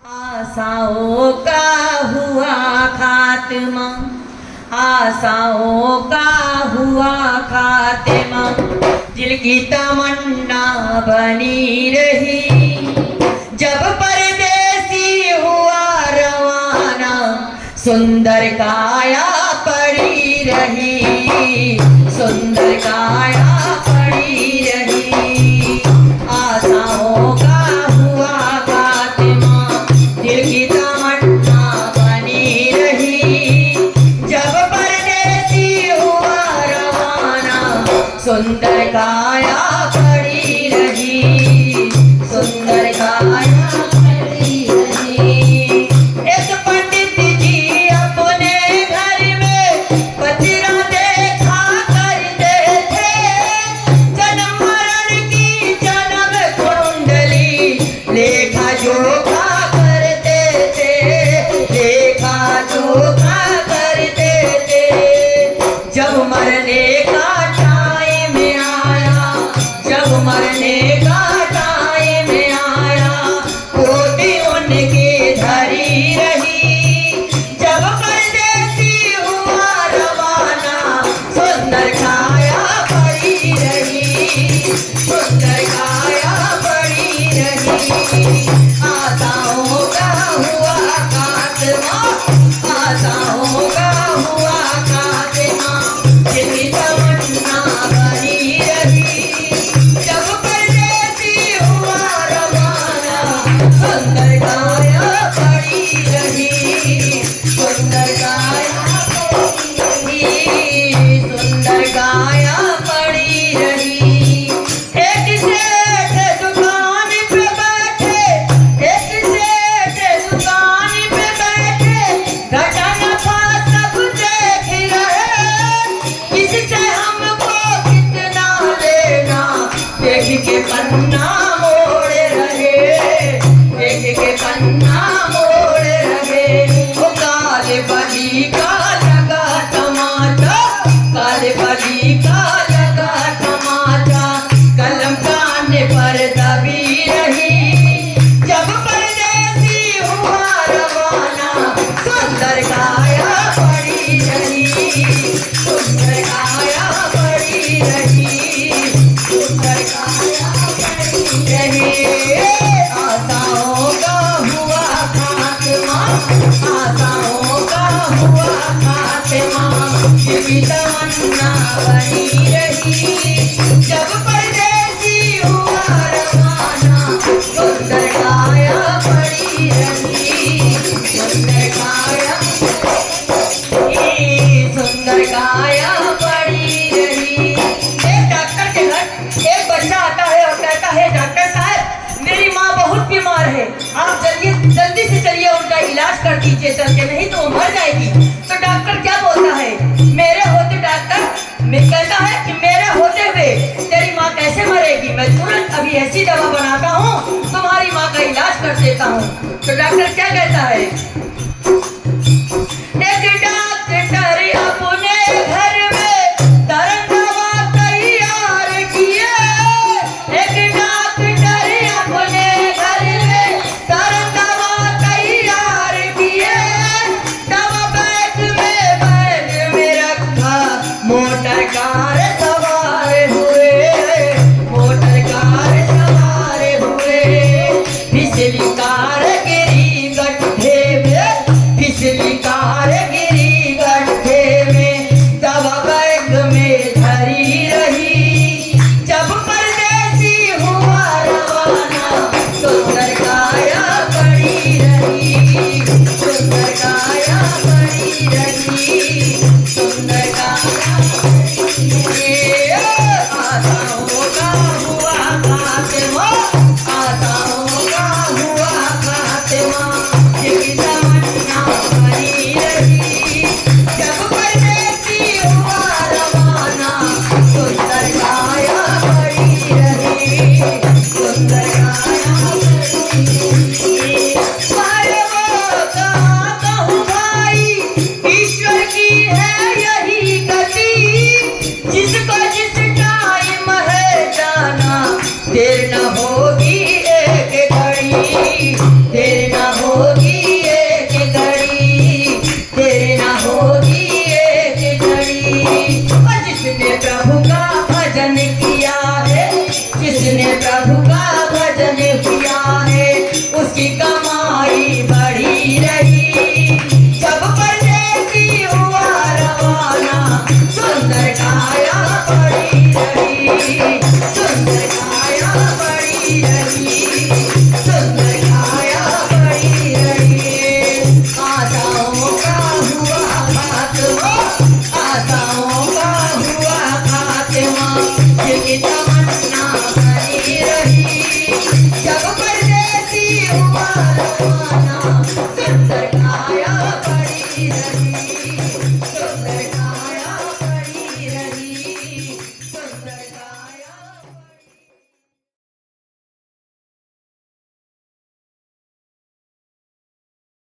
आशाओं का हुआ खात्मा, आशाओं का हुआ खात्मा, दिल की तमन्ना बनी रही। जब परदेसी हुआ रवाना, सुंदर काया पड़ी रही, सुंदर काया पड़ी रही। आशाओं का हुआ खात्मा, दिल की तमन्ना बनी रही। जब परदेसी हुआ रवाना, सुंदर काया पड़ी रही, सुंदर काया पड़ी रही। एक पंडित जी अपने घर में पतिरा देखा करते थे, जन्म मरण की जन्म कुंडली लेखा जोखा करते थे, लेखा जोखा करते थे। जब मरने का टाइम आया, जब मरने का टाइम आया, पोती उनके धरी रही। जब परदेसी हुआ रवाना, सुंदर काया पड़ी रही, सुंदर काया पड़ी रही। आशाओं का हुआ खात्मा, आशाओं का हुआ खात्मा, दिल की तमन्ना बनी रही। जब परदेसी हुआ रवाना, सुंदर काया पड़ी रही, सुंदर काया पड़ी रही, सुंदर काया पड़ी रही। एक सेठ दुकान पे बैठे, एक सेठ दुकान पे बैठे, घटा नफा सब देख रहे। किससे हमको कितना लेना, देख के पन्ना मोड़ रहे, देख के पन्ना मोड़ रहे। वो काले बली का लगा टमाटा, काले बली का लगा टमाटा, कलम कान पर दबी रही। जब परदेसी हुआ रवाना, सुंदर काया पड़ी रही, सुंदर काया पड़ी रही, सुंदर काया पड़ी रही। आशाओं का हुआ खात्मा, आशाओं का हुआ खात्मा, दिल की तमन्ना बनी रही। जब परदेसी हुआ रवाना, सुंदर काया पड़ी रही, सुंदर काया, सुंदर काया पड़ी रही। एक डॉक्टर के घर एक बच्चा आता है और कहता है, डॉक्टर साहब मेरी माँ बहुत बीमार है, आप जल्दी से चलिए उनका इलाज कर दीजिए चल के, नहीं तो वो मर जाएगी। तो डॉक्टर क्या बोलता है, मेरे होते डॉक्टर, मैं कहता है कि मेरे होते हुए तेरी माँ कैसे मरेगी, मैं तुरंत अभी ऐसी दवा बनाता हूँ, तुम्हारी माँ का इलाज कर देता हूँ। तो डॉक्टर क्या कहता है, एक डॉक्टर अपने घर में दर्द दवा तैयार किए, एक डॉक्टर अपने घर में दर्द दवा तैयार किए। दवा बैग में रखा, मोटर कार सवार हुए, मोटर कार सवार हुए। फिसली कार गिरी गड्ढे में, किया है, जिसने प्रभु का भजन